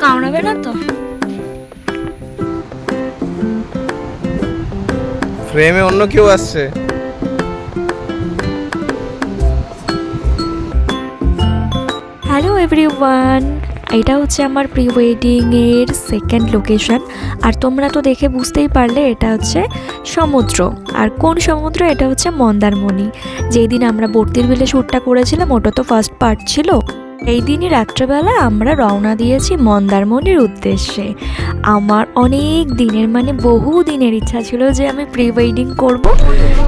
কামড়াবে না তো? ফ্রেমে অন্য কেউ আসছে। হ্যালো এভরিওয়ান, এটা হচ্ছে আমার প্রি ওয়েডিংয়ের সেকেন্ড লোকেশন। আর তোমরা তো দেখে বুঝতেই পারলে এটা হচ্ছে সমুদ্র। আর কোন সমুদ্র? এটা হচ্ছে মন্দারমণি। যেই দিন আমরা বর্তির বিলে শ্যুটটা করেছিলাম ওটা তো ফার্স্ট পার্ট ছিল। এই দিনই রাত্রেবেলা আমরা রওনা দিয়েছি মন্দারমণির উদ্দেশ্যে। আমার অনেক দিনের বহু দিনের ইচ্ছা ছিল যে আমি প্রি ওয়েডিং করব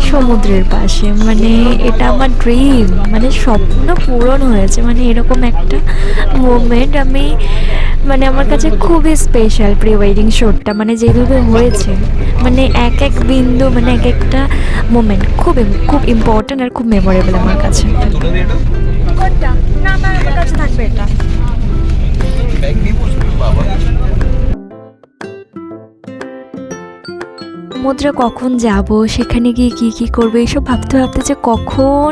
সমুদ্রের পাশে। এটা আমার ড্রিম, স্বপ্ন পূরণ হয়েছে। এরকম একটা মোমেন্ট আমি আমার কাছে খুবই স্পেশাল। প্রি ওয়েডিং শ্যুটটা যেভাবে হয়েছে এক এক বিন্দু এক একটা মোমেন্ট খুব খুব ইম্পর্ট্যান্ট আর খুব মেমোরেবল আমার কাছে। না না, আমার কাছে থাকবে এটা। সমুদ্রে কখন যাব, সেখানে গিয়ে কী করবো, এইসব ভাবতে ভাবতে যে কখন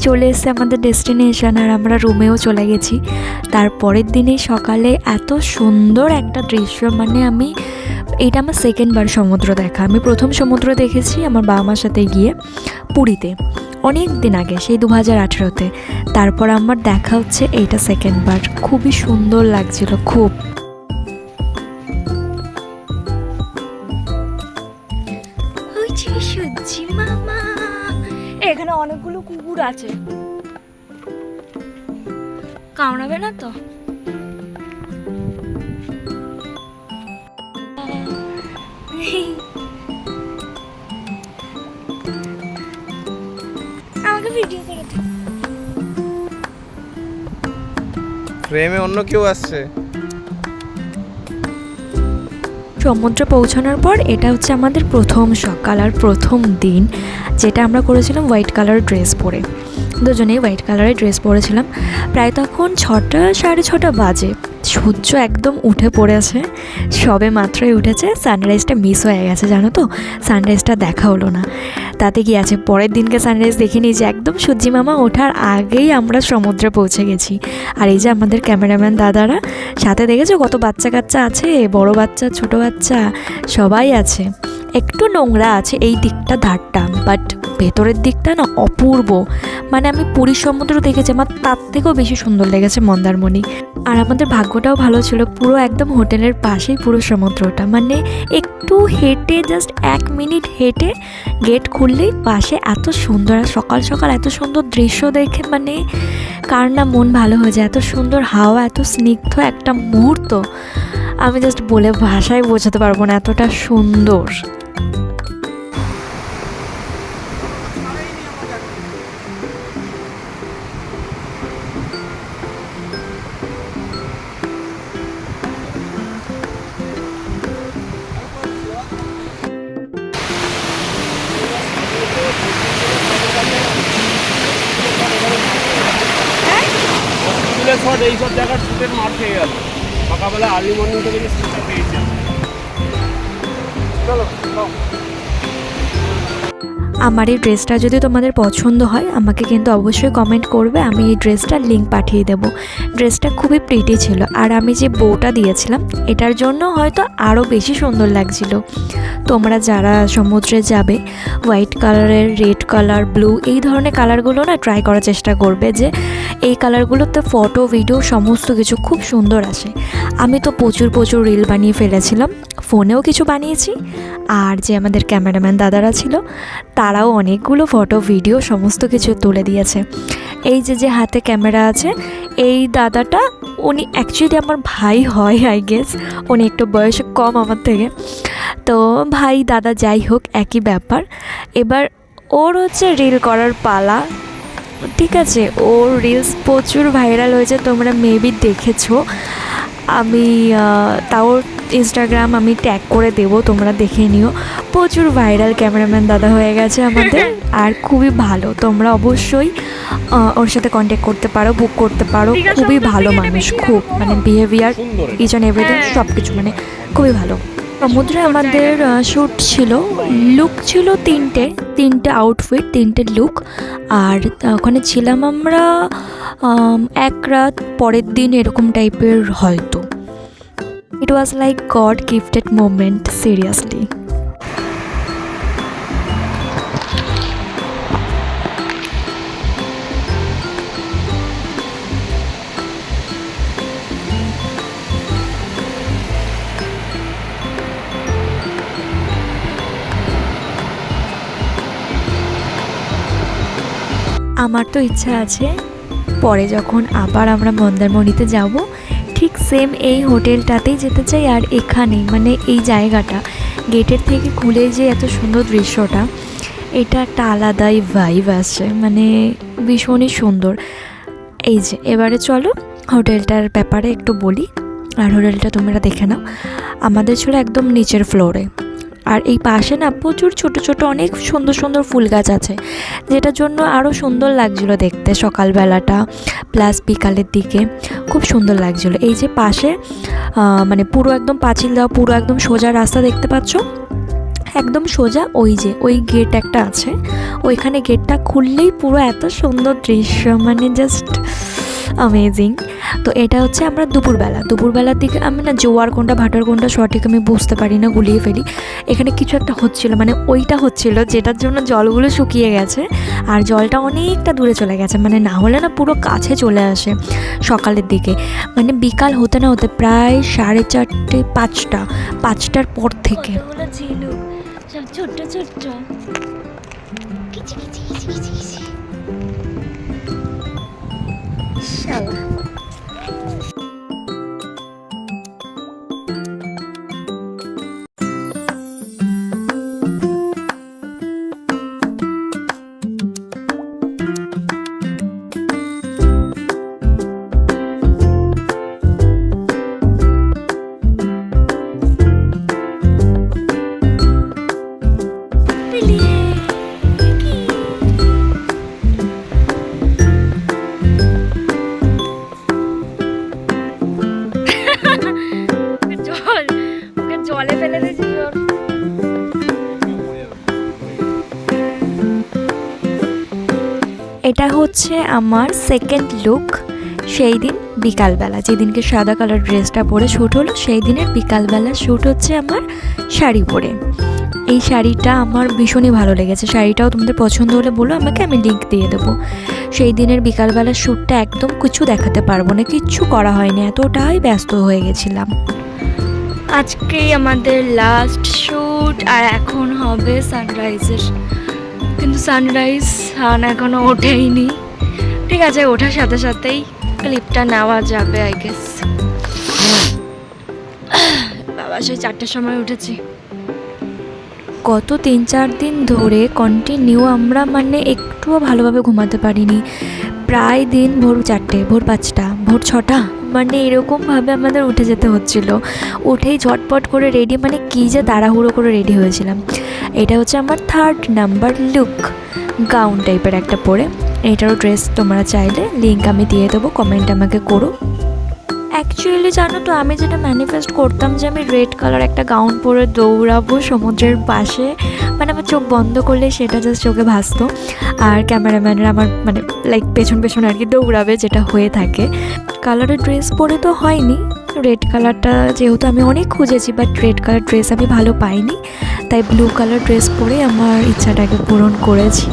চলে এসেছে আমাদের ডেস্টিনেশন। আর আমরা রুমেও চলে গেছি। তারপরের দিনে সকালে এত সুন্দর একটা দৃশ্য, আমি এটা আমার সেকেন্ডবার সমুদ্র দেখা। আমি প্রথম সমুদ্র দেখেছি আমার বাবা মার সাথে গিয়ে পুরীতে অনেক দিন আগে, সেই 2018-তে। তারপর আমার দেখা হচ্ছে এইটা সেকেন্ডবার। খুবই সুন্দর লাগছিল খুব। সূর্যি মামা, এখানে অনেকগুলো কুকুর আছে, কামড়াবে না তো? আমাকে ভিডিও করে দে। ফ্রেমে অন্য কেউ আসছে। সমুদ্রে পৌঁছানোর পর এটা হচ্ছে আমাদের প্রথম সকাল আর প্রথম দিন, যেটা আমরা করেছিলাম হোয়াইট কালার ড্রেস পরে। দুজনেই হোয়াইট কালারের ড্রেস পরেছিলাম। প্রায় তখন 6টা 6:30 বাজে। সূর্য একদম উঠে পড়েছে, সবে মাত্রই উঠেছে। সানরাইজটা মিস হয়ে গেছে, জানো তো, সানরাইজটা দেখা হলো না। তাতে কি আছে, পরের দিনকে সানরাইজ দেখে নিয়েছি। একদম সূর্যি মামা ওঠার আগেই আমরা সমুদ্রে পৌঁছে গেছি। আর এই যে আমাদের ক্যামেরাম্যান দাদারা সাথে, দেখেছো কত বাচ্চা কাচ্চা আছে, বড় বাচ্চা ছোট বাচ্চা সবাই আছে। একটু নোংরা আছে এই দিকটা ধারটা, বাট ভেতরের দিকটা না অপূর্ব। আমি পুরীর সমুদ্র দেখেছি, আমার তার থেকেও বেশি সুন্দর লেগেছে মন্দারমণি। আর আমাদের ভাগ্যটাও ভালো ছিল, পুরো একদম হোটেলের পাশেই পুরো সমুদ্রটা। একটু হেঁটে, জাস্ট 1 মিনিট হেঁটে গেট খুললেই পাশে। এত সুন্দর, আর সকাল সকাল এত সুন্দর দৃশ্য দেখে কার না মন ভালো হয়ে যায়। এত সুন্দর হাওয়া, এত স্নিগ্ধ একটা মুহূর্ত, আমি জাস্ট বলে ভাষায় বোঝাতে পারবো না, এতটা সুন্দর। এইসব জায়গার শুটের মার খেয়ে গেল সকালবেলা, আর্লি মর্নিং থেকে যে শুটটা পেয়েছি। চলো আমার এই ড্রেসটা যদি তোমাদের পছন্দ হয় আমাকে কিন্তু অবশ্যই কমেন্ট করবে, আমি এই ড্রেসটার লিঙ্ক পাঠিয়ে দেব। ড্রেসটা খুবই প্রিটি ছিল। আর আমি যে বউটা দিয়েছিলাম এটার জন্য হয়তো আরও বেশি সুন্দর লাগছিল। তোমরা যারা সমুদ্রে যাবে, হোয়াইট কালারের, রেড কালার, ব্লু, এই ধরনের কালারগুলো না ট্রাই করার চেষ্টা করবে, যে এই কালারগুলোতে ফটো ভিডিও সমস্ত কিছু খুব সুন্দর আসে। আমি তো প্রচুর রিল বানিয়ে ফেলেছিলাম, ফোনেও কিছু বানিয়েছি। আর যে আমাদের ক্যামেরাম্যান দাদারা ছিল তারাও অনেকগুলো ফটো ভিডিও সমস্ত কিছু তুলে দিয়েছে। এই যে হাতে ক্যামেরা আছে, এই দাদাটা, উনি অ্যাকচুয়ালি আমার ভাই হয় আই গেস। উনি একটু বয়সে কম আমার থেকে, তো ভাই দাদা যাই হোক একই ব্যাপার। এবার ওর হচ্ছে রিল করার পালা, ঠিক আছে। ওর রিলস প্রচুর ভাইরাল হয়েছে, তোমরা মেবি দেখেছো। আমি তাও ইনস্টাগ্রাম আমি ট্যাগ করে দেবো, তোমরা দেখে নিও। প্রচুর ভাইরাল ক্যামেরাম্যান দাদা হয়ে গেছে আমাদের। আর খুবই ভালো, তোমরা অবশ্যই ওর সাথে কন্ট্যাক্ট করতে পারো, বুক করতে পারো। খুবই ভালো মানুষ, খুব বিহেভিয়ার, ইচ অ্যান্ড এভরিথিং সব কিছু খুবই ভালো। সমুদ্রে আমাদের শ্যুট ছিল, লুক ছিল তিনটে আউটফিট, 3টে লুক। আর ওখানে ছিলাম আমরা 1 রাত, পরের দিন এরকম টাইপের হয়তো। It was like God gifted moment, seriously. আমার তো ইচ্ছা আছে পরে যখন আবার আমরা মন্দারমণিতে যাব ঠিক সেম এই হোটেলটাতেই যেতে চাই। আর এখানেই মানে এই জায়গাটা গেটের থেকে খুলে যে এত সুন্দর দৃশ্যটা, এটা একটা আলাদাই ভাইব আসছে, মানে ভীষণই সুন্দর। এই যে এবারে চলো হোটেলটার ব্যাপারে একটু বলি। আর হোটেলটা তোমরা দেখে নাও, আমাদের ছিল একদম নিচের ফ্লোরে। আর এই পাশে না প্রচুর ছোট ছোট অনেক সুন্দর সুন্দর ফুল গাছ আছে, যেটার জন্য আরও সুন্দর লাগছিল দেখতে সকালবেলাটা প্লাস বিকালের দিকে খুব সুন্দর লাগছিল। এই যে পাশে মানে পুরো একদম পাঁচিল দেওয়া, পুরো একদম সোজা রাস্তা দেখতে পাচ্ছ, একদম সোজা। ওই যে ওই গেট একটা আছে, ওইখানে গেটটা খুললেই পুরো এত সুন্দর দৃশ্য, মানে জাস্ট অ্যামেজিং। তো এটা হচ্ছে আমরা দুপুরবেলার দিকে, আমি না জোয়ার কোনটা ভাটার কোনটা সঠিক আমি বুঝতে পারি না, গুলিয়ে ফেলি। এখানে কিছু একটা হচ্ছিল, মানে ওইটা হচ্ছিল যেটার জন্য জলগুলো শুকিয়ে গেছে আর জলটা অনেকটা দূরে চলে গেছে, মানে না হলে না পুরো কাছে চলে আসে সকালের দিকে। মানে বিকাল হতে না হতে প্রায় 4:30 5টার পর থেকে। কতগুলো ঝিনুক, সব ছোট্ট ছোট্ট। কিচি কিচি কিচি কিচি কিচি। শালা। জলে ফেলে দিয়েছি জোর। এটা হচ্ছে আমার সেকেন্ড লুক সেই দিন বিকালবেলা, যেদিনকে সাদা কালার ড্রেসটা পরে শ্যুট হলো সেই দিনের বিকালবেলা শ্যুট হচ্ছে আমার শাড়ি পরে। এই শাড়িটা আমার ভীষণই ভালো লেগেছে, শাড়িটাও তোমাদের পছন্দ হলে বলো আমাকে, আমি লিঙ্ক দিয়ে দেবো। সেই দিনের বিকালবেলার শ্যুটটা একদম কিছু দেখাতে পারবো না, কিচ্ছু করা হয়নি, এতটাই ব্যস্ত হয়ে গেছিলাম। আজকেই আমাদের লাস্ট শ্যুট, আর এখন হবে সানরাইজের, কিন্তু সানরাইজ সান এখনো ওঠেইনি। ঠিক আছে, ওঠার সাথে সাথেই ক্লিপটা নেওয়া যাবে আই গেস। বাবা সেই 4টার সময় উঠেছি। গত 3-4 দিন ধরে কন্টিনিউ আমরা মানে একটুও ভালোভাবে ঘুমাতে পারিনি। প্রায় দিন ভোর 4টে, ভোর 5টা, ভোর 6টা, মানে এরকমভাবে আমাদের উঠে যেতে হচ্ছিল। উঠেই ঝটপট করে রেডি, মানে কী যে তাড়াহুড়ো করে রেডি হয়েছিলাম। এটা হচ্ছে আমার 3rd নাম্বার লুক, গাউন টাইপের একটা পরে। এটারও ড্রেস তোমরা চাইলে লিঙ্ক আমি দিয়ে দেবো, কমেন্ট আমাকে করো। অ্যাকচুয়ালি জানো তো আমি যেটা ম্যানিফেস্ট করতাম যে আমি রেড কালার একটা গাউন পরে দৌড়াবো সমুদ্রের পাশে, মানে আমার চোখ বন্ধ করলে সেটা জাস্ট চোখে ভাসতো, আর ক্যামেরাম্যানরা আমার মানে লাইক পেছন পেছন আর কি দৌড়াবে, যেটা হয়ে থাকে। কালারের ড্রেস পরে তো হয়নি, রেড কালারটা যেহেতু আমি অনেক খুঁজেছি বাট রেড কালার ড্রেস আমি ভালো পাইনি, তাই ব্লু কালার ড্রেস পরে আমার ইচ্ছাটাকে পূরণ করেছি।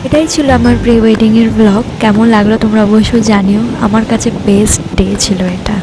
এটাই ছিল আমার প্রি ওয়েডিংয়ের ব্লগ। কেমন লাগলো তোমরা অবশ্যই জানিও, আমার কাছে বেস্ট ডে ছিল এটা।